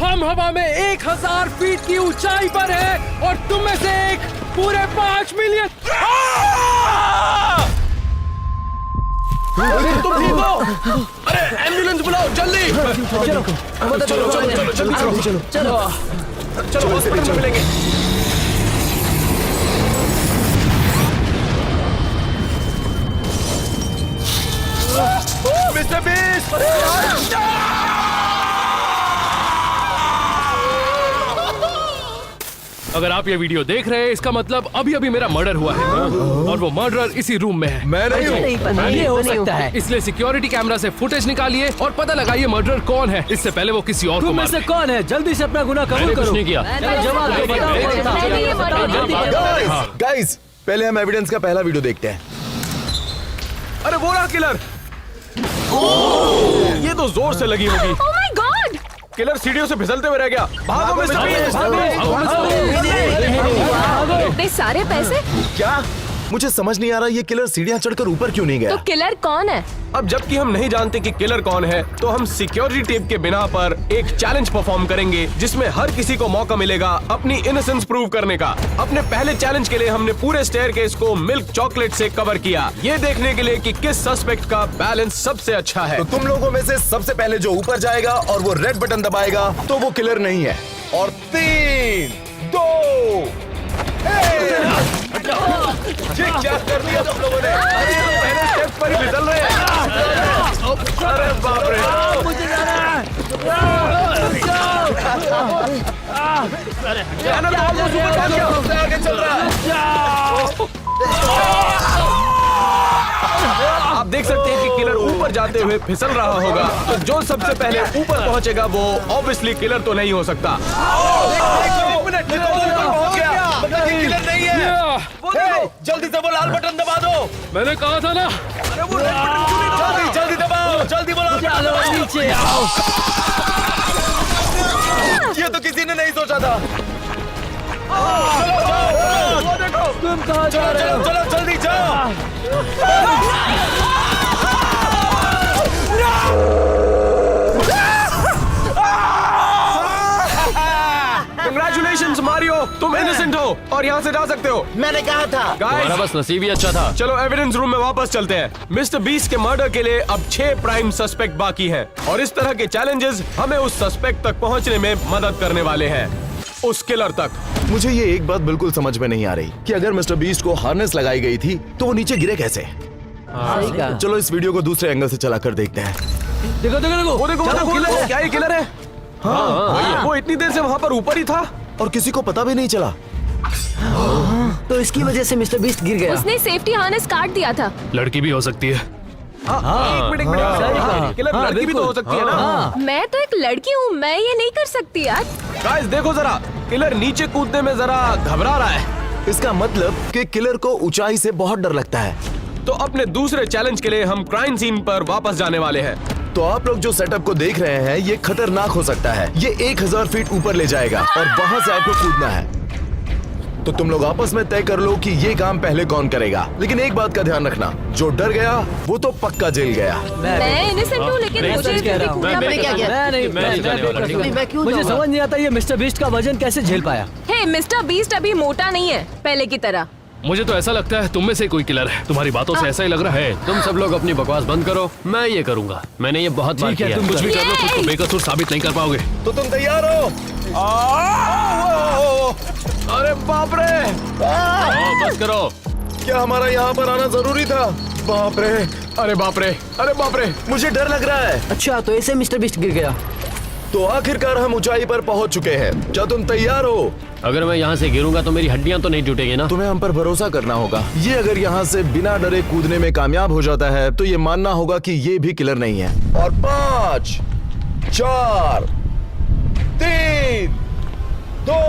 हम हवा में 1000 फीट की ऊंचाई पर हैं और तुम में से एक पूरे 5 मिलियन। तुम ठीक हो? अरे एम्बुलेंस बुलाओ जल्दी। चलो हॉस्पिटल में मिलेंगे। Mister beast! अगर आप ये वीडियो देख रहे हैं इसका मतलब अभी अभी मेरा मर्डर हुआ है और वो मर्डरर इसी रूम में है। मैं नहीं हूँ। ये हो सकता है। इसलिए सिक्योरिटी कैमरा से फुटेज निकालिए और पता लगाइए मर्डरर कौन है, इससे पहले वो किसी और को तुम में मार से दे। कौन है? जल्दी से अपना गुनाह कबूल करो। नहीं किया। जवाब दो, बताओ। गाइस, पहले हम एविडेंस का पहला वीडियो देखते हैं। अरे वो रहा किलर। ये तो जोर से लगी होगी। Oh my God! किलर सीढ़ियों से फिसलते हुए रह गया। भागो मिस्टर बीस्ट! इतने सारे पैसे? क्या? मुझे समझ नहीं आ रहा ये किलर सीढ़ियां चढ़कर ऊपर क्यों नहीं गया? तो किलर कौन है? अब जबकि हम नहीं जानते कि किलर कौन है, तो हम सिक्योरिटी टेप के बिना पर एक चैलेंज परफॉर्म करेंगे जिसमें हर किसी को मौका मिलेगा अपनी इनोसेंस प्रूव करने का। अपने पहले चैलेंज के लिए हमने पूरे स्टेयरकेस को मिल्क चॉकलेट से कवर किया, ये देखने के लिए कि किस सस्पेक्ट का बैलेंस सबसे अच्छा है। तो तुम लोगों में से सबसे पहले जो ऊपर जाएगा और वो रेड बटन दबाएगा तो वो किलर नहीं है। और 3, 2, 1। ये क्या कर दिया तुम लोगों ने? अरे पहले स्टेप पर ही फिसल रहे हैं। अरे बाप रे! सबसे आगे चल रहा है। आप देख सकते हैं कि किलर ऊपर जाते हुए फिसल रहा होगा, तो जो सबसे पहले ऊपर पहुंचेगा वो ऑब्वियसली किलर तो नहीं हो सकता। किलर नहीं है। जल्दी से वो लाल बटन दबा दो। मैंने कहा था ना। अरे वो रेड बटन क्यों नहीं दबाते? जल्दी दबाओ, जल्दी बोलो। नीचे आओ। ये तो किसी ने नहीं सोचा था। चलो जाओ, वो देखो। तुम कहाँ जा रहे हो? चलो जल्दी जाओ। कंग्रेचुलेशंस मारियो, तुम इनोसेंट हो और यहाँ से जा सकते हो। मैंने कहा था। तुम्हारा बस नसीब ही अच्छा था। चलो एविडेंस रूम में वापस चलते हैं। मिस्टर बीस्ट के मर्डर के लिए अब 6 प्राइम सस्पेक्ट बाकी हैं और इस तरह के चैलेंजेस हमें उस सस्पेक्ट तक पहुंचने में मदद करने वाले हैं, उस किलर तक। मुझे ये एक बात बिल्कुल समझ में नहीं आ रही कि अगर मिस्टर बीस्ट को हार्नेस लगाई गई थी तो वो नीचे गिरे कैसे? सही कहा। चलो इस वीडियो को दूसरे एंगल से चलाकर देखते हैं। देखो देखो देखो। वो देखो, चलो, किलर है। क्या ये किलर है? हाँ, वो इतनी देर से वहाँ पर ऊपर ही था और किसी को पता भी नहीं चला। तो इसकी वजह से मिस्टर बीस्ट गिर गया। उसने सेफ्टी हार्नेस काट दिया था। लड़की भी हो सकती है। एक मिनट किलर लड़की भी तो हो सकती है ना। मैं तो एक लड़की हूँ, मैं ये नहीं कर सकती यार। गाइस देखो जरा, किलर नीचे कूदने में जरा घबरा रहा है। इसका मतलब कि किलर को ऊंचाई से बहुत डर लगता है। तो अपने दूसरे चैलेंज के लिए हम क्राइम सीन पर वापस जाने वाले हैं। तो आप लोग जो सेटअप को देख रहे हैं ये खतरनाक हो सकता है। ये 1000 फीट ऊपर ले जाएगा और वहां से आपको कूदना है। तो तुम लोग आपस में तय कर लो कि ये काम पहले कौन करेगा। लेकिन एक बात का ध्यान रखना, जो डर गया वो तो पक्का जेल गया। मैं इनोसेंट हूँ लेकिन मुझे कह रहा हूँ। कूदना पड़ेगा। मुझे समझ नहीं आता ये मिस्टर बीस्ट का वजन कैसे झेल पाया। हे, मिस्टर बीस्ट अभी मोटा नहीं है पहले की तरह। मुझे तो ऐसा लगता है तुम में से कोई किलर है। तुम्हारी बातों से ऐसा ही लग रहा है। तुम सब लोग अपनी बकवास बंद करो, मैं ये करूंगा। मैंने ये बहुत बार ठीक है, किया। तुम कुछ भी कर लो, खुद को बेकसूर साबित नहीं कर पाओगे। तो तुम तैयार हो? अरे बाप रे! बस करो। क्या हमारा यहाँ पर आना जरूरी था? बाप रे! अरे बाप रे! अरे बाप रे! मुझे डर लग रहा है। अच्छा, तो ऐसे मिस्टर बीस्ट गिर गया। तो आखिरकार हम ऊंचाई पर पहुंच चुके हैं। क्या तुम तैयार हो? अगर मैं यहाँ से गिरूंगा तो मेरी हड्डियां तो नहीं टूटेगी ना? तुम्हें हम पर भरोसा करना होगा। ये अगर यहाँ से बिना डरे कूदने में कामयाब हो जाता है तो ये मानना होगा कि ये भी किलर नहीं है। और 5, 4, 3, 2,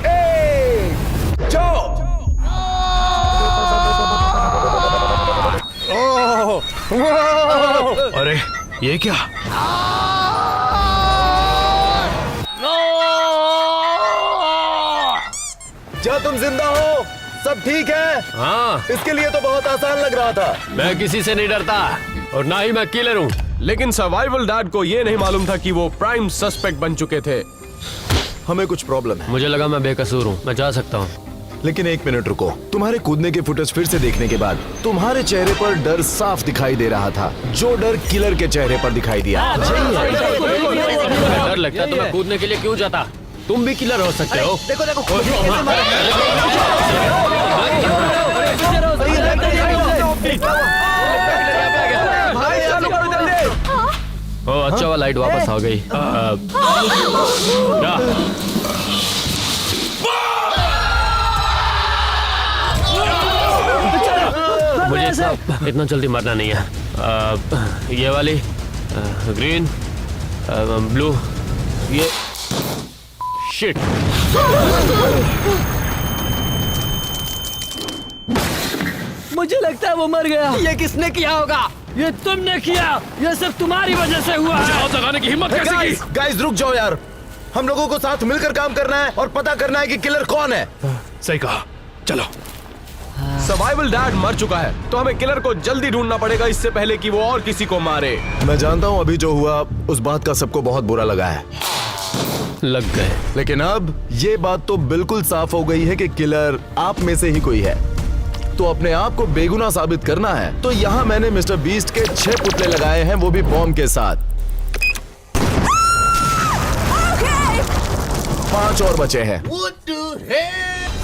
1, जाओ। अरे ये क्या? क्या तुम जिंदा हो? सब ठीक है? हाँ, इसके लिए तो बहुत आसान लग रहा था। मैं किसी से नहीं डरता और ना ही मैं किलर हूँ। लेकिन सर्वाइवल डैड को ये नहीं मालूम था कि वो प्राइम सस्पेक्ट बन चुके थे। हमें कुछ प्रॉब्लम है, मुझे लगा मैं बेकसूर हूँ, मैं जा सकता हूँ। लेकिन एक मिनट रुको। तुम्हारे कूदने के फुटेज फिर से देखने के बाद तुम्हारे चेहरे पर डर साफ दिखाई दे रहा था, जो डर किलर के चेहरे पर दिखाई दिया। अगर डर लगता तो मैं कूदने के लिए क्यों जाता? तुम भी किलर हो सकते हो। देखो देखो कैसे ओ अच्छा हुआ लाइट वापस आ गई। क्या? मुझे इतना जल्दी मरना नहीं है। ये वाली ग्रीन, ब्लू, ये शिट। मुझे लगता है वो मर गया। ये किसने किया होगा? ये तुमने किया। ये सब तुम्हारी वजह से हुआ है। आग लगाने की हिम्मत कैसे की? गाइस रुक जाओ यार, हम लोगों को साथ मिलकर काम करना है और पता करना है कि किलर कौन है। सही कहा, चलो। सर्वाइवल डैड मर चुका है, तो हमें किलर को जल्दी ढूंढना पड़ेगा इससे पहले कि वो और किसी को मारे। मैं जानता हूँ अभी जो हुआ उस बात का सबको बहुत बुरा लगा है, लग गए। लेकिन अब ये बात तो बिल्कुल साफ हो गई है कि किलर आप में से ही कोई है। तो अपने आप को बेगुनाह साबित करना है, तो यहाँ मैंने मिस्टर बीस्ट के 6 पुतले लगाए हैं, वो भी बॉम्ब के साथ। 5 और बचे हैं।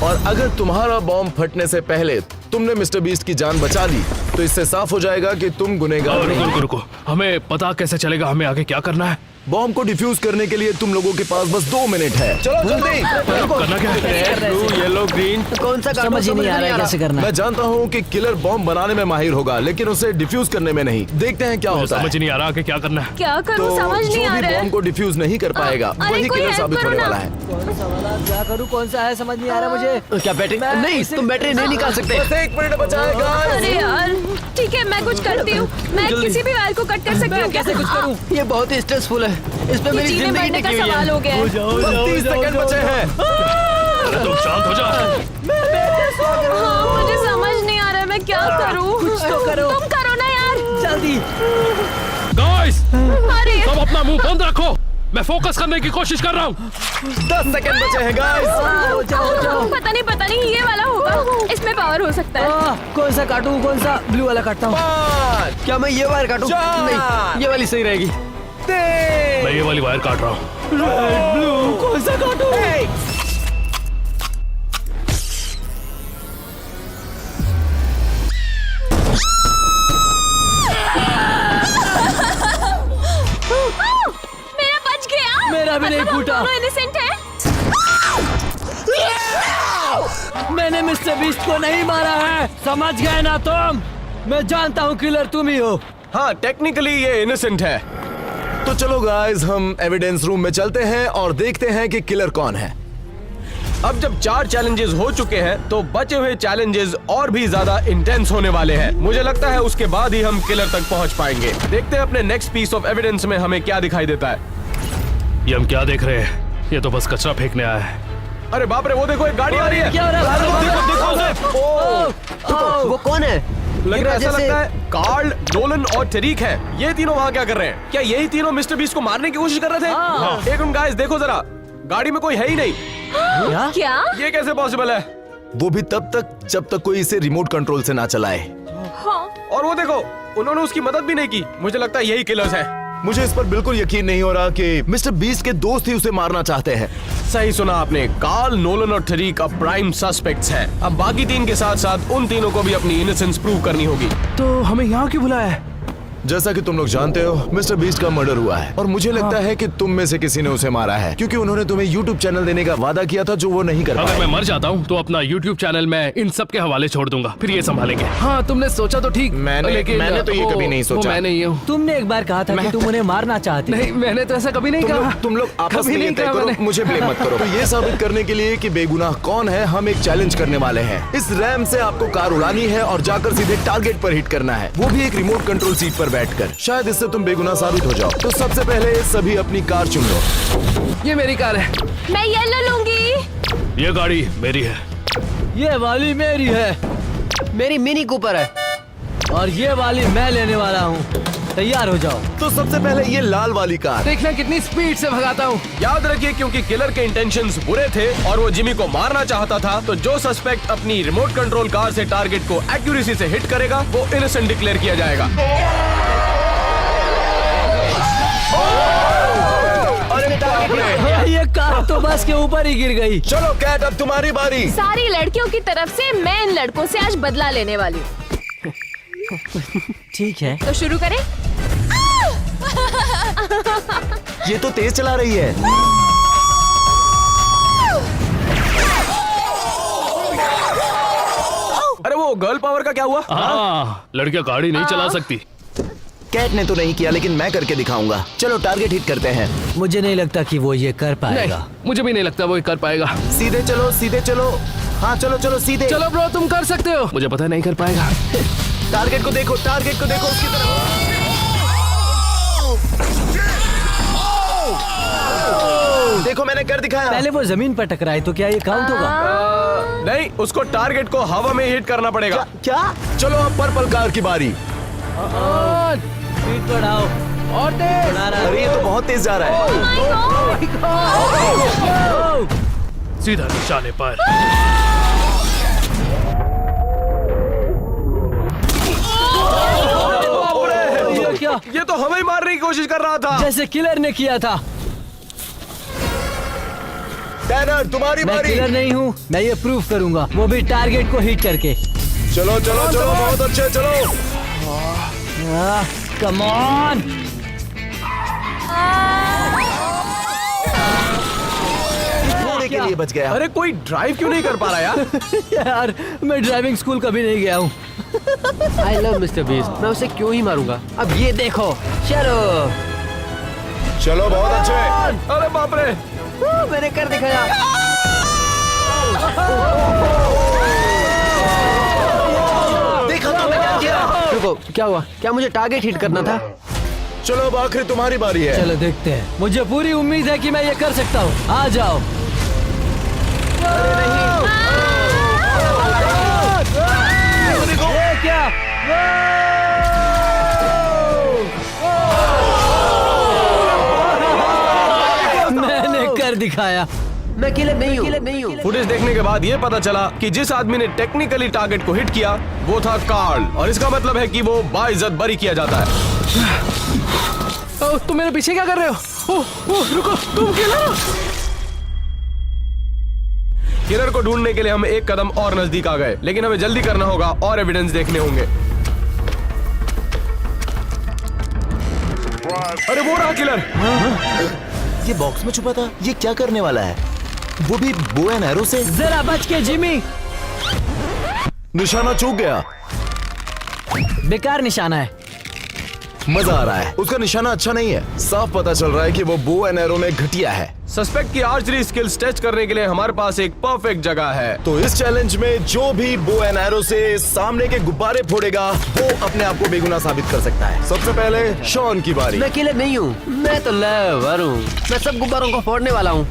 और अगर तुम्हारा बॉम्ब फटने से पहले तुमने मिस्टर बीस्ट की जान बचा ली, तो इससे साफ हो जाएगा कि तुम गुनहगार नहीं। रुको रुको, हमें पता कैसे चलेगा हमें आगे क्या करना है? बॉम्ब को डिफ्यूज करने के लिए तुम लोगों के पास बस 2 मिनट है। चलो जल्दी। करना क्या है? Blue, yellow, green. कौन सा समझ ही नहीं आ रहा है कैसे करना है। मैं जानता हूँ कि किलर बॉम्ब बनाने में माहिर होगा, लेकिन उसे डिफ्यूज करने में नहीं। देखते हैं क्या होता है। समझ नहीं आ रहा कि क्या करना है। क्या करूँ तो समझ नहीं जो आ भी रहा है। बॉम्ब को डिफ्यूज नहीं कर पाएगा अरे वही कोई किलर हेल्प साबित करो होने ना। वाला है। कौन सा वाला क्या करूँ, कौन सा है समझ नहीं आ रहा मुझे। क्या बैटरी नहीं, तुम बैटरी नहीं निकाल सकते। बस 1 मिनट बचा है guys। अरे यार ठीक है, मैं कुछ करती हूँ। मैं किसी भी वायर को कट कर सकती हूँ। कैसे कुछ करूँ? ये बहुत ही स्ट्रेसफुल है, इस पे मेरी जीने जिंदगी मरने का टिकी हुई सवाल है। हो गया है। बस 30 सेकंड बचे हैं। तुम शांत हो जाओ। हाँ, मुझे समझ नहीं आ रहा है मैं क्या करूँ। कुछ तो करो। तुम करो ना यार जल्दी। गाइस, अरे सब अपना मुंह बंद रखो, मैं फोकस करने की कोशिश कर रहा हूँ। 10 सेकंड बचे हैं गाइस। जाओ जाओ जाओ। पता नहीं ये वाला होगा, इसमें पावर हो सकता है। कौन सा काटूं, कौन सा? ब्लू वाला काटता हूँ। 5 क्या मैं ये वायर काटूं? 4 नहीं, ये वाली सही रहेगी। 3 मैं ये वाली वायर काट रहा हूँ। ब्लू कौन सा काटूं? मेरा बच गया। मेरा भी नहीं मतलब हम फूटा। दोनों innocent हैं? मैंने मिस्टर बीस्ट को नहीं मारा है, समझ गए ना तुम? मैं जानता हूँ किलर तुम ही हो। हाँ, टेक्निकली ये इनोसेंट है। तो चलो गाइस, हम एविडेंस रूम में चलते हैं और देखते हैं कि किलर कौन है। अब जब 4 चैलेंजेस हो चुके हैं, तो बचे हुए चैलेंजेस और भी ज्यादा इंटेंस होने वाले हैं। मुझे लगता है उसके बाद ही हम किलर तक पहुंच पाएंगे। देखते हैं अपने नेक्स्ट पीस ऑफ एविडेंस में हमें क्या दिखाई देता है। ये हम क्या देख रहे हैं? ये तो बस कचरा फेंकने आया है। अरे बाप रे, वो देखो एक गाड़ी आ रही है। क्या हो रहा है? वो कौन है? लग रहा है, ऐसा लगता है कार्ल, नोलन और टरीक है। ये तीनों वहाँ क्या कर रहे हैं? क्या यही तीनों मिस्टर बीस्ट को मारने की कोशिश कर रहे थे? एक मिनट गाइस, देखो जरा, गाड़ी में कोई है ही नहीं। क्या? ये कैसे पॉसिबल है? वो भी तब तक जब तक कोई इसे रिमोट कंट्रोल से ना चलाए। और वो देखो, उन्होंने उसकी मदद भी नहीं की। मुझे लगता है यही किलर्स हैं। मुझे इस पर बिल्कुल यकीन नहीं हो रहा कि मिस्टर बीस्ट के दोस्त ही उसे मारना चाहते हैं। सही सुना आपने, कार्ल, नोलन और टरीक अब प्राइम सस्पेक्ट्स हैं। अब बाकी 3 के साथ साथ उन तीनों को भी अपनी इनोसेंस प्रूव करनी होगी। तो हमें यहाँ क्यों बुलाया है? जैसा कि तुम लोग जानते हो, मिस्टर बीस्ट का मर्डर हुआ है और मुझे लगता है कि तुम में से किसी ने उसे मारा है, क्योंकि उन्होंने तुम्हें YouTube चैनल देने का वादा किया था जो वो नहीं कर अगर पाए। मैं मर जाता हूँ तो अपना YouTube चैनल मैं इन सब के हवाले छोड़ दूंगा, फिर ये संभालेंगे। हाँ, तुमने सोचा तो ठीक। मैंने तो ये कभी नहीं सोचा। मैं नहीं हूँ। तुमने एक बार कहा था कि तुम उन्हें मारना चाहते। नहीं, मैंने तो ऐसा कभी नहीं कहा। तुम लोग आपस कभी में ये नहीं तय कहा करो, मैंने। मुझे ब्लेम मत करो। तो ये साबित करने के लिए कि बेगुनाह कौन है, हम एक चैलेंज करने वाले हैं। इस रैम से आपको कार उड़ानी है और जाकर सीधे टारगेट पर हिट करना है, वो भी एक रिमोट कंट्रोल सीट पर बैठकर। शायद इससे तुम बेगुनाह साबित हो जाओ। तो सबसे पहले सभी अपनी कार चुन लो। ये मेरी कार है। मैं येलो लूंगी। ये गाड़ी मेरी है। ये वाली मेरी है। मेरी मिनी कूपर है और ये वाली मैं लेने वाला हूँ। तैयार हो जाओ। तो सबसे पहले ये लाल वाली कार। देखना कितनी स्पीड से भगाता हूँ। याद रखिए, क्योंकि किलर के इंटेंशंस बुरे थे और वो जिमी को मारना चाहता था, तो जो सस्पेक्ट अपनी रिमोट कंट्रोल कार से टारगेट को एक्यूरेसी से हिट करेगा वो इनोसेंट डिक्लेयर किया जाएगा। ये कार तो बस के ऊपर ही गिर गई। चलो कैट, अब तुम्हारी बारी। सारी लड़कियों की तरफ से मैं इन लड़कों से आज बदला लेने वाली हूँ। ठीक है। तो शुरू करें। ये तो तेज चला रही है। अरे वो गर्ल पावर का क्या हुआ? हाँ, लड़कियां गाड़ी नहीं चला सकती। कैट ने तो नहीं किया, लेकिन मैं करके दिखाऊंगा। चलो टारगेट हिट करते हैं। मुझे नहीं लगता कि वो ये कर पाएगा। नहीं, मुझे भी नहीं लगता वो ये कर पाएगा। सीधे चलो, सीधे चलो। हाँ चलो चलो सीधे। चलो ब्रो, तुम कर सकते हो। मुझे पता नहीं कर पाएगा। टारगेट को देखो, टारगेट को देखो, उसकी तरफ। देखो मैंने कर दिखाया। पहले वो जमीन पर टकराए तो क्या ये काउंट होगा? नहीं, उसको टारगेट को हवा में हिट करना पड़ेगा। क्या? चलो अब पर्पल कार की बारी। स्पीड बढ़ाओ। और तेज। बढ़ा रहा है। अरे ये तो बहुत तेज जा रहा है। सीधा निशाने पर। ये क्या? ये तो हमें ही मारने की कोशिश कर रहा था। जैसे किलर ने किया था। टैनर तुम्हारी मैं बारी। किलर नहीं हूँ, मैं ये प्रूव करूंगा, वो भी टारगेट को हिट करके। चलो चलो चलो, बहुत अच्छे, चलो। Come on. थोड़े के लिए बच गया। अरे कोई ड्राइव क्यों नहीं कर पा रहा यार? यार मैं ड्राइविंग स्कूल कभी नहीं गया हूँ। I love mister beast. मैं उसे क्यों ही मारूंगा? अब ये देखो। चलो। चलो बहुत अच्छे। अरे बाप रे, मैंने कर दिखाया। देखा तो मैं क्या किया। रुको, क्या हुआ? क्या मुझे टारगेट हिट करना था? चलो अब आखिरी तुम्हारी बारी है। चलो देखते हैं। मुझे पूरी उम्मीद है कि मैं ये कर सकता हूँ। आ जाओ। ये क्या? मैंने कर दिखाया। मैं किलर नहीं हूँ। फुटेज देखने के बाद ये पता चला कि जिस आदमी ने टेक्निकली टारगेट को हिट किया वो था कार्ल, और इसका मतलब है कि वो बाइज्जत बरी किया जाता है। तुम मेरे पीछे क्या कर रहे हो? रुको, तुम किलर हो। किलर को ढूंढने के लिए हम एक कदम और नजदीक आ गए, लेकिन हमें जल्दी करना होगा और एविडेंस देखने होंगे। अरे वो रहा किलर। ये बॉक्स में छुपा था। ये क्या करने वाला है? वो भी बो एंड एरो से। जरा बच के जिमी। निशाना चूक गया। बेकार निशाना है। मजा आ रहा है। उसका निशाना अच्छा नहीं है। साफ पता चल रहा है कि वो बो एंड एरो में घटिया है। सस्पेक्ट की आर्चरी स्किल्स टेस्ट करने के लिए हमारे पास एक परफेक्ट जगह है। तो इस चैलेंज में जो भी बो एंड एरो से सामने के गुब्बारे फोड़ेगा वो अपने आप को बेगुनाह साबित कर सकता है। सबसे पहले शॉन की बारी। मैं किलर नहीं हूँ। मैं तो लेवर हूँ। मैं सब गुब्बारों को फोड़ने वाला हूँ।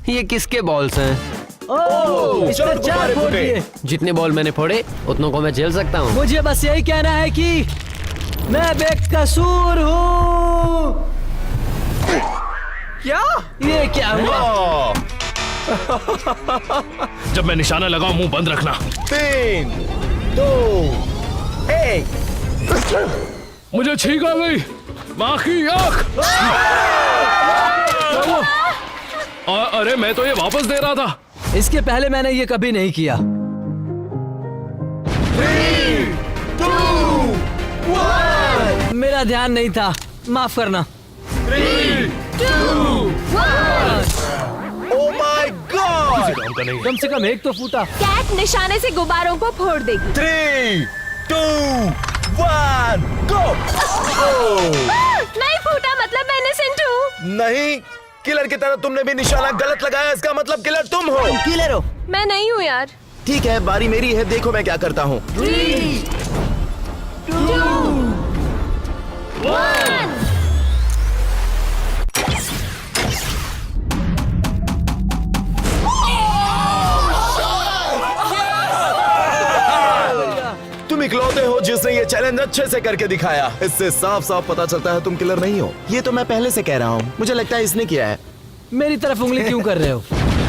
ये किसके बॉल्स हैं? इसने चलो, 4 गुब्बारे फोड़ फूटे। दिए। जितने बॉल मैंने फोड़े उतनों को मैं झेल सकता हूँ। मुझे बस यही कहना है कि मैं बेकसूर हूँ। क्या? ये क्या हुआ? जब मैं निशाना लगाऊं मुंह बंद रखना। 3, 2, 1। मुझे छींक आ गई। माँ की आँख। अरे मैं तो ये वापस दे रहा था। इसके पहले मैंने ये कभी नहीं किया। 3, 2, 1। मेरा ध्यान नहीं था, माफ करना। 3, 2, 1। Oh my God! काम का नहीं। कम से कम एक तो फूटा। कैट निशाने से गुब्बारों को फोड़ देगी। 3, 2, 1, go! नहीं फूटा, मतलब मैं innocent हूँ। नहीं, किलर की तरह तुमने भी निशाना गलत लगाया। इसका मतलब किलर तुम हो। किलर हो। मैं नहीं हूँ यार। ठीक है, बारी मेरी है। देखो मैं क्या करता हूँ। 3, 2, 1। तुम इकलौते हो जिस एविडेंस ने ये चैलेंज अच्छे से करके दिखाया। इससे साफ साफ पता चलता है तुम किलर नहीं हो। ये तो मैं पहले से कह रहा हूँ, मुझे लगता है इसने किया है। मेरी तरफ उंगली क्यों कर रहे हो?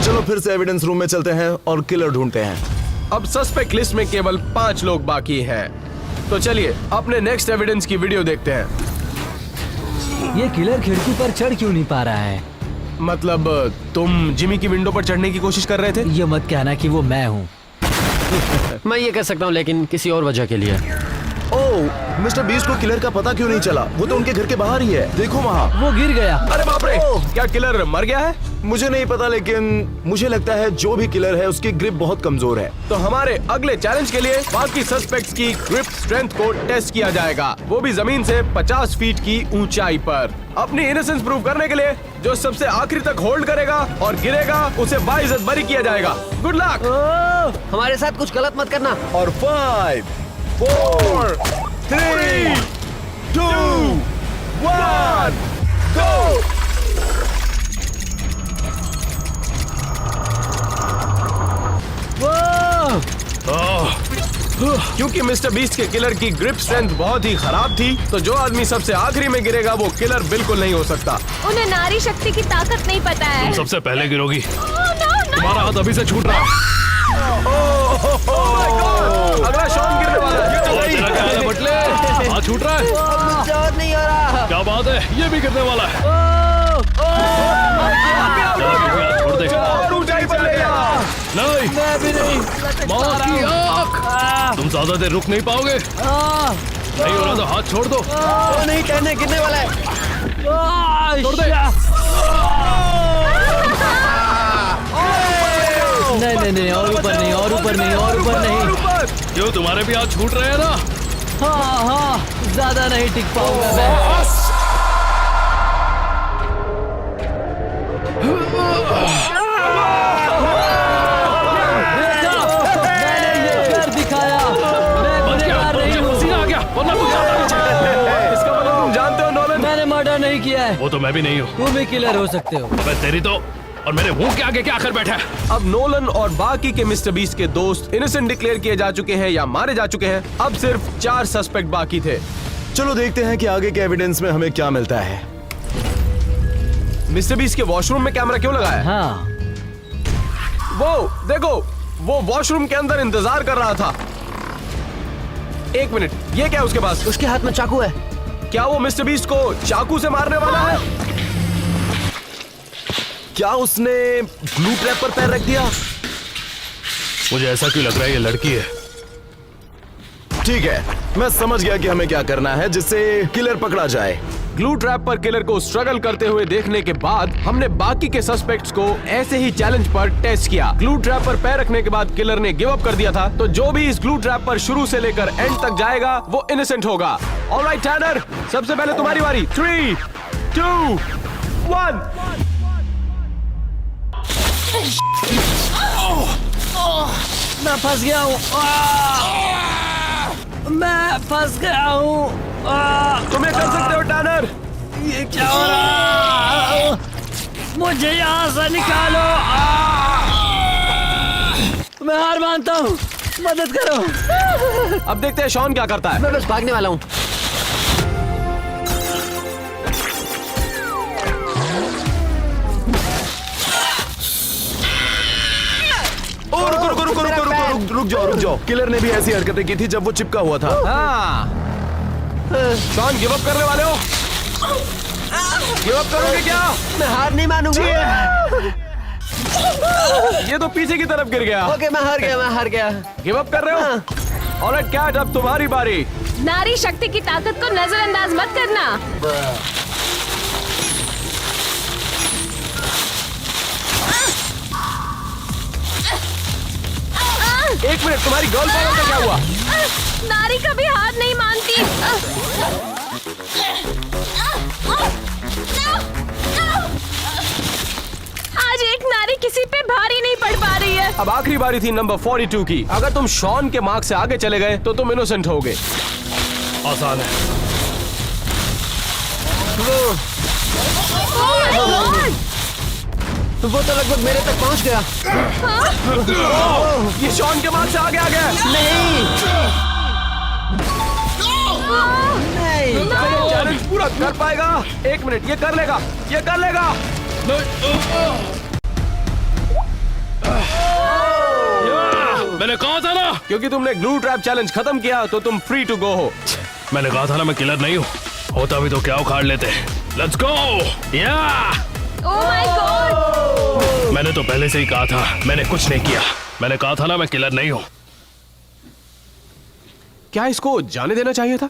चलो फिर से एविडेंस रूम में चलते हैं और किलर ढूंढते हैं। अब सस्पेक्ट लिस्ट में केवल 5 लोग बाकी हैं। तो चलिए अपने नेक्स्ट एविडेंस की वीडियो देखते हैं। ये किलर खिड़की पर चढ़ क्यों नहीं पा रहा है? मतलब तुम जिमी की विंडो पर चढ़ने की कोशिश कर रहे थे? ये मत कहना कि वो मैं हूँ। मैं ये कह सकता हूँ, लेकिन किसी और वजह के लिए। ओह, मिस्टर बीस्ट को किलर का पता क्यों नहीं चला? वो तो उनके घर के बाहर ही है, देखो वहाँ। वो गिर गया। अरे बाप रे, क्या किलर मर गया है? मुझे नहीं पता, लेकिन मुझे लगता है जो भी किलर है उसकी ग्रिप बहुत कमजोर है। तो हमारे अगले चैलेंज के लिए बाकी सस्पेक्ट्स की ग्रिप स्ट्रेंथ को टेस्ट किया जाएगा, वो भी जमीन से 50 फीट की ऊंचाई पर। अपनी इनोसेंस प्रूव करने के लिए जो सबसे आखिरी तक होल्ड करेगा और गिरेगा उसे बाइज्जत बरी किया जाएगा। Good luck. हमारे साथ कुछ गलत मत करना। और 5, 4, 3, 2, 1, go! क्योंकि मिस्टर बीस्ट के किलर की ग्रिप स्ट्रेंथ बहुत ही खराब थी, तो जो आदमी सबसे आखिरी में गिरेगा वो किलर बिल्कुल नहीं हो सकता। उन्हें नारी शक्ति की ताकत नहीं पता है। सबसे पहले गिरोगी। no, तुम्हारा हाथ अभी से छूट रहा है। अगला शॉन गिरने वाला है। और तेरा क्या हाल है बटले? हाथ छूट रहा है? जोर नहीं हो रहा। क्या बात है, ये भी गिरने वाला है। छोड़ दे। और ऊंचाई पर ले जा। नहीं, मैं भी नहीं। मौत की आंख। तुम ज्यादा देर रुक नहीं पाओगे। नहीं हो रहा तो हाथ छोड़ दो। वो नहीं कहने गिरने वाला है। छोड़ दे। नहीं नहीं नहीं, और ऊपर नहीं, और ऊपर नहीं, और ऊपर नहीं। क्यों, तुम्हारे भी हाथ छूट रहे हैं ना? हाँ हाँ, ज्यादा नहीं टिक पाऊंगा मैं। मैंने ये कर दिखाया। मैं गुनहगार नहीं हूँ। पसीना आ गया, वरना कुछ ज्यादा नहीं। इसका मतलब तुम जानते हो नोलन? मैंने मर्डर नहीं किया है। वो तो मैं भी नहीं हूँ। तुम भी किलर हो सकते हो। अबे तेरी तो, और मेरे मुंह के आगे क्या आकर बैठा है? अब नोलन और बाकी के मिस्टर बीस्ट के दोस्त इनोसेंट डिक्लेयर किए जा चुके हैं या मारे जा चुके हैं। अब सिर्फ 4 सस्पेक्ट बाकी थे। चलो देखते हैं कि आगे के एविडेंस में हमें क्या मिलता है। मिस्टर बीस्ट के वॉशरूम में कैमरा क्यों लगा है? हाँ, वो देखो, वो वॉशरूम के अंदर इंतजार कर रहा था। 1 मिनट, ये क्या है उसके पास? उसके हाथ में चाकू है। क्या वो मिस्टर बीस्ट को चाकू से मारने वाला है? क्या उसने ग्लू ट्रैप पर पैर रख दिया? मुझे ऐसा क्यों लग रहा है ये लड़की है। ठीक है, मैं समझ गया कि हमें क्या करना है जिससे किलर पकड़ा जाए। ग्लू ट्रैप पर किलर को स्ट्रगल करते हुए देखने के बाद हमने बाकी के सस्पेक्ट्स को ऐसे ही चैलेंज पर टेस्ट किया। ग्लू ट्रैप पर पैर रखने के बाद किलर ने गिव अप कर दिया था, तो जो भी इस ग्लू ट्रैप पर शुरू से लेकर एंड तक जाएगा वो इनोसेंट होगा। ऑलराइट टैनर, सबसे पहले तुम्हारी बारी। 3, 2, 1। मैं फंस गया हूँ। मैं फंस गया हूँ। तुम्हें कर सकते हो टैनर। ये क्या हो रहा है? मुझे यहाँ से निकालो। मैं हार मानता हूँ, मदद करो। अब देखते हैं शॉन क्या करता है। मैं बस भागने वाला हूँ। रुक जाओ। किलर ने भी ऐसी हरकतें की थी जब वो चिपका हुआ था। हाँ, शॉन गिव अप करने वाले हो? गिव अप करोगे क्या? मैं हार नहीं मानूंगा। ये तो पीछे की तरफ गिर गया। ओके, मैं हार गया। गिव अप कर रहे हो? ऑलराइट कैट, अब तुम्हारी बारी। नारी शक्ति की ताकत को नजरअंदाज मत करना। 1 मिनट, तुम्हारी गर्ल पावर का क्या हुआ? नारी कभी हार नहीं मानती। आज एक नारी किसी पे भारी नहीं पड़ पा रही है। अब आखिरी बारी थी नंबर 42 की। अगर तुम शॉन के मार्क से आगे चले गए तो तुम इनोसेंट होगे। आसान है। वो तो लगभग मेरे तक पहुंच गया। ये शॉन के मार्क से आगे आ गया। नहीं, चैलेंज पूरा कर पाएगा? 1 मिनट, ये कर लेगा, ये कर लेगा। मैंने कहा था ना, क्योंकि तुमने ग्लू ट्रैप चैलेंज खत्म किया तो तुम फ्री टू गो हो। मैंने कहा था ना मैं किलर नहीं हूँ। होता भी तो क्या उखाड़ लेते। Let's go. या ओह माय गॉड। मैंने तो पहले से ही कहा था, मैंने कुछ नहीं किया। मैंने कहा था ना मैं किलर नहीं हूँ। क्या इसको जाने देना चाहिए था?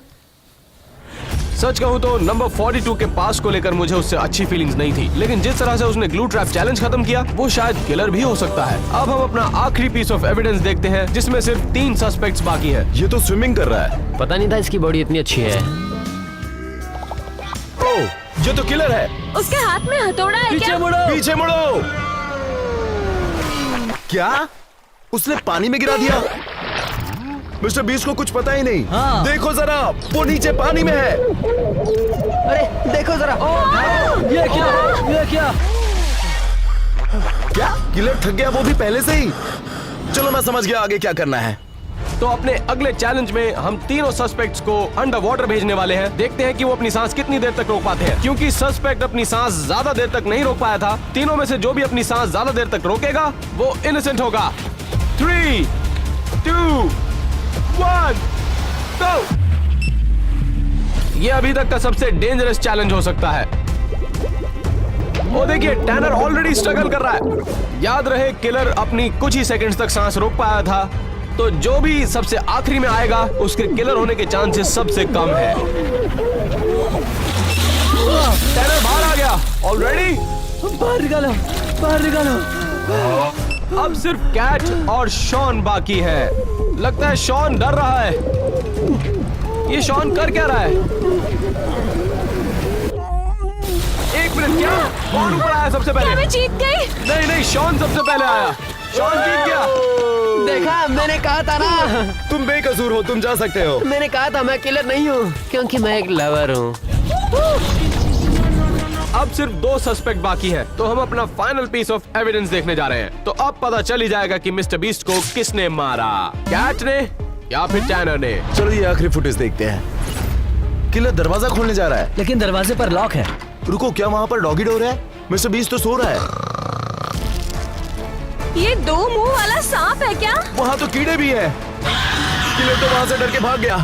सच कहूं तो नंबर 42 के पास को लेकर मुझे उससे अच्छी फीलिंग्स नहीं थी, लेकिन जिस तरह से उसने ग्लू ट्रैप चैलेंज खत्म किया वो शायद किलर भी हो सकता है। अब हम अपना आखिरी पीस ऑफ एविडेंस देखते हैं जिसमें सिर्फ 3 सस्पेक्ट्स बाकी हैं। ये तो स्विमिंग कर रहा है। पता नहीं था इसकी बॉडी इतनी अच्छी है। ओह, ये तो किलर है। उसके हाथ में हथौड़ा है पीछे क्या? मुड़ो। पीछे मुड़ो। क्या? उसने पानी में गिरा दिया? मिस्टर बीस्ट को कुछ पता ही नहीं। हाँ। देखो जरा, वो नीचे पानी में है। अरे देखो जरा। ये क्या? ये क्या? क्या किलर थक गया, वो भी पहले से ही? चलो मैं समझ गया आगे क्या करना है। तो अपने अगले चैलेंज में हम तीनों सस्पेक्ट्स को अंडर वाटर भेजने वाले हैं। देखते हैं कि वो अपनी सांस कितनी देर तक रोक पाते हैं, क्योंकि सस्पेक्ट अपनी सांस ज्यादा देर तक नहीं रोक पाया था। तीनों में से जो भी अपनी सांस ज्यादा देर तक रोकेगा वो इनोसेंट होगा। 3, 2, 1, go! ये अभी तक का सबसे डेंजरस चैलेंज हो सकता है। वो देखिए, टैनर ऑलरेडी स्ट्रगल कर रहा है। याद रहे, किलर अपनी कुछ ही सेकंड्स तक सांस रोक पाया था, तो जो भी सबसे आखिरी में आएगा उसके किलर होने के चांसेस सबसे कम है। टैनर बाहर आ गया ऑलरेडी। बाहर निकालो, बाहर निकालो। अब सिर्फ कैट और शॉन बाकी है। लगता है शॉन डर रहा है। ये शॉन कर क्या रहा है? 1 मिनट, क्या कौन ऊपर आया सबसे क्या पहले? मैं जीत गई? नहीं नहीं, शॉन सबसे पहले आया। शॉन जीत गया। देखा, मैंने कहा था ना। तुम बेकसूर हो, तुम जा सकते हो। मैंने कहा था मैं किलर नहीं हूँ, क्योंकि मैं एक लवर हूँ। अब सिर्फ 2 सस्पेक्ट बाकी है, तो हम अपना फाइनल पीस ऑफ एविडेंस देखने जा रहे हैं। तो अब पता चल ही जाएगा कि मिस्टर बीस्ट को किसने मारा, कैट ने या फिर टैनर ने। चलो ये आखिरी फुटेज देखते हैं। किलर दरवाजा खोलने जा रहा है। लेकिन दरवाजे पर लॉक है। रुको, क्या वहाँ पर डॉगी डोर है? मिस्टर बीस्ट तो सो रहा है। ये 2 मुंह वाला सांप है क्या? वहाँ तो कीड़े भी हैं। किलर तो वहाँ से डर के भाग गया।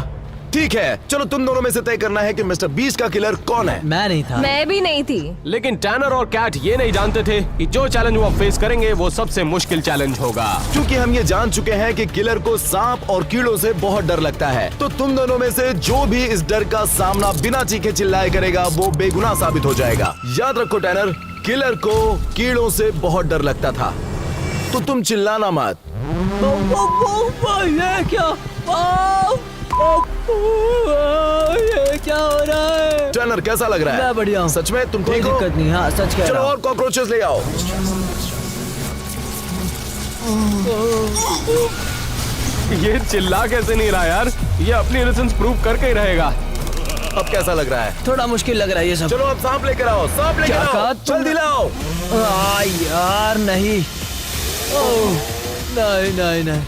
ठीक है, चलो तुम दोनों में से तय करना है कि मिस्टर बीस्ट का किलर कौन है। मैं नहीं था। मैं भी नहीं थी। लेकिन टैनर और कैट ये नहीं जानते थे कि जो चैलेंज वो फेस करेंगे वो सबसे मुश्किल चैलेंज होगा। क्योंकि हम ये जान चुके हैं कि किलर को सांप और कीड़ों से बहुत डर लगता है, तो तुम दोनों में से जो भी इस डर का सामना बिना चीखे चिल्लाए करेगा वो बेगुनाह साबित हो जाएगा। याद रखो टैनर, किलर को कीड़ों से बहुत डर लगता था, तो तुम चिल्लाना मत। ये क्या? ये क्या हो रहा है? टैनर कैसा लग रहा है? मैं बढ़िया हूँ। सच में तुम कोई ठीक हो? दिक्कत नहीं। हाँ, सच कह चलो रहा हूँ। और कॉकरोचेस ले आओ। ये चिल्ला कैसे नहीं रहा यार? ये अपनी इनोसेंस प्रूव करके ही रहेगा। अब कैसा लग रहा है? थोड़ा मुश्किल लग रहा है ये सब। चलो अब सांप लेकर आओ, सांप लेकर क्या आओ, कहा जल्दी लाओ। यार नहीं। नहीं नहीं नहीं।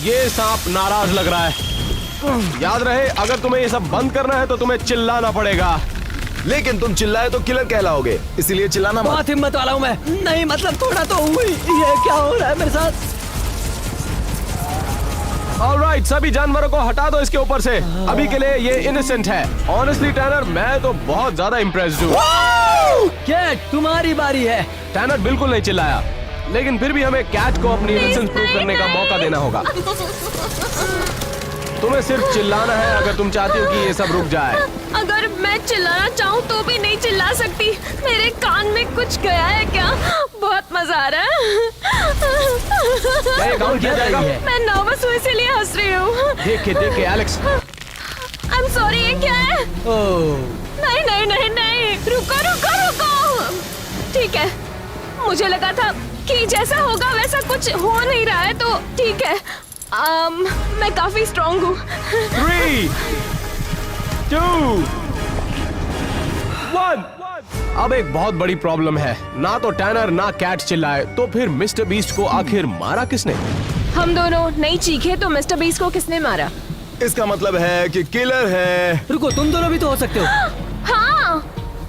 ये सांप नाराज लग रहा है। याद रहे, अगर तुम्हें ये सब बंद करना है तो तुम्हें चिल्लाना पड़ेगा। लेकिन तुम चिल्लाए तो किलर कहलाओगे, इसीलिए चिल्लाना मत। बहुत हिम्मत वाला हूँ मैं। नहीं मतलब थोड़ा तो हुई। ये क्या हो रहा है मेरे साथ? ऑलराइट, सभी जानवरों को हटा दो इसके ऊपर से। अभी के लिए ये इनोसेंट है। ऑनेस्टली टैनर, मैं तो बहुत ज्यादा इम्प्रेस्ड हूँ। कैट, तुम्हारी बारी है। टैनर बिल्कुल नहीं चिल्लाया, लेकिन फिर भी हमें कैट को अपनी इनोसेंस प्रूव करने का मौका देना होगा। तुम्हें सिर्फ चिल्लाना है अगर तुम चाहती हो कि ये सब रुक जाए। अगर मैं चिल्लाना चाहूँ तो भी नहीं चिल्ला सकती। मेरे कान में कुछ गया है क्या? बहुत मजा आ रहा है। क्या ये काउंट किया जाएगा? मैं नर्वस हूँ इसीलिए हंस रही हूँ। देख के एलेक्स। आई एम सॉरी, ये क्या है? ओह, नहीं नहीं नहीं नहीं, रुको रुको रुको। ठीक है, मुझे लगा था कि जैसा होगा वैसा कुछ हो नहीं रहा है, तो ठीक है। मैं काफी स्ट्रॉन्ग हूँ। 3, 2, 1। अब एक बहुत बड़ी प्रॉब्लम है। ना तो टैनर ना कैट चिल्लाए, तो फिर मिस्टर बीस्ट को आखिर मारा किसने? हम दोनों नहीं चीखे तो मिस्टर बीस्ट को किसने मारा? इसका मतलब है कि किलर है। रुको, तुम दोनों भी तो हो सकते हो। हाँ,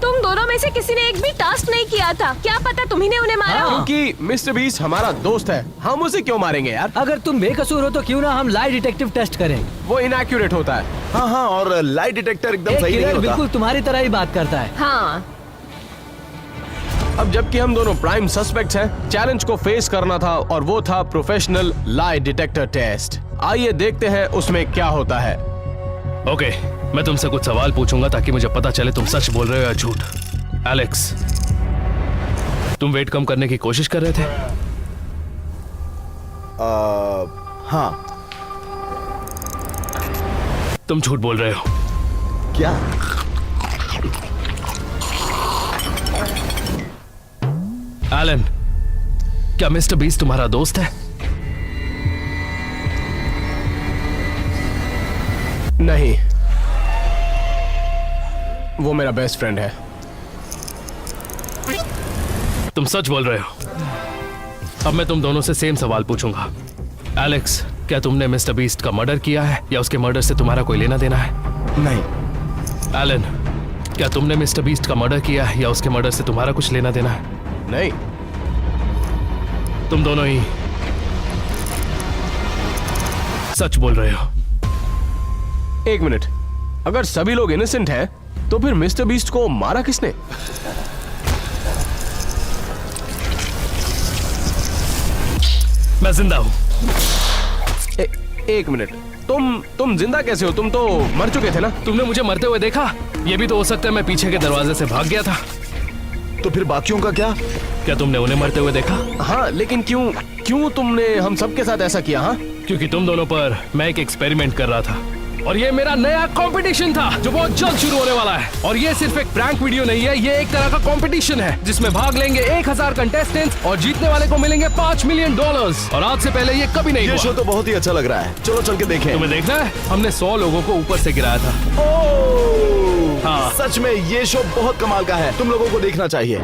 तुम दोनों में से किसी ने एक भी टास्क नहीं किया था। क्या पता तुम्ही ने उन्हें मारा हो। क्योंकि मिस्टर बीस्ट हमारा दोस्त है, हम उसे क्यों मारेंगे यार? अगर तुम बेकसूर हो तो क्यों ना हम लाई डिटेक्टिव टेस्ट करें। वो इनएक्यूरेट होता है। हाँ हाँ, और लाइट डिटेक्टर एकदम एक सही नहीं किलर होता। बिल्कुल तुम्हारी तरह ही बात करता है। हाँ, अब जबकि हम दोनों प्राइम सस्पेक्ट्स हैं, चैलेंज को फेस करना था और वो था प्रोफेशनल लाई डिटेक्टर टेस्ट। आइए देखते हैं उसमें क्या होता है। ओके, मैं तुमसे कुछ सवाल पूछूंगा ताकि मुझे पता चले तुम सच बोल रहे हो या झूठ। एलेक्स, तुम वेट कम करने की कोशिश कर रहे थे? हाँ। तुम झूठ बोल रहे हो। क्या? एलन, क्या मिस्टर बीस्ट तुम्हारा दोस्त है? नहीं, वो मेरा बेस्ट फ्रेंड है। तुम सच बोल रहे हो। अब मैं तुम दोनों से सेम सवाल पूछूंगा। एलेक्स, क्या तुमने मिस्टर बीस्ट का मर्डर किया है या उसके मर्डर से तुम्हारा कोई लेना देना है? नहीं। एलन, क्या तुमने मिस्टर बीस्ट का मर्डर किया है या उसके मर्डर से तुम्हारा कुछ लेना देना है? नहीं। तुम दोनों ही सच बोल रहे हो। एक मिनट, अगर सभी लोग इनोसेंट हैं, तो फिर मिस्टर बीस्ट को मारा किसने? मैं जिंदा हूं। एक मिनट, तुम जिंदा कैसे हो? तुम तो मर चुके थे ना? तुमने मुझे मरते हुए देखा? ये भी तो हो सकता है मैं पीछे के दरवाजे से भाग गया था। तो फिर बाकियों का क्या? क्या तुमने उन्हें मरते हुए देखा? हाँ, लेकिन क्यों तुमने हम सबके साथ ऐसा किया? हाँ, क्योंकि तुम दोनों पर मैं एक एक्सपेरिमेंट कर रहा था और ये मेरा नया कंपटीशन था जो बहुत जल्द शुरू होने वाला है। और ये सिर्फ एक प्रैंक वीडियो नहीं है, ये एक तरह का कंपटीशन है जिसमें भाग लेंगे 1000 कंटेस्टेंट्स और जीतने वाले को मिलेंगे $5 मिलियन। और आज से पहले ये कभी नहीं ये हुआ। शो तो बहुत ही अच्छा लग रहा है। चलो चल के देखें। तुम्हें देखना है? हमने 100 लोगों को ऊपर से गिराया था। ओह! हाँ। सच में ये शो बहुत कमाल का है, तुम लोगों को देखना चाहिए।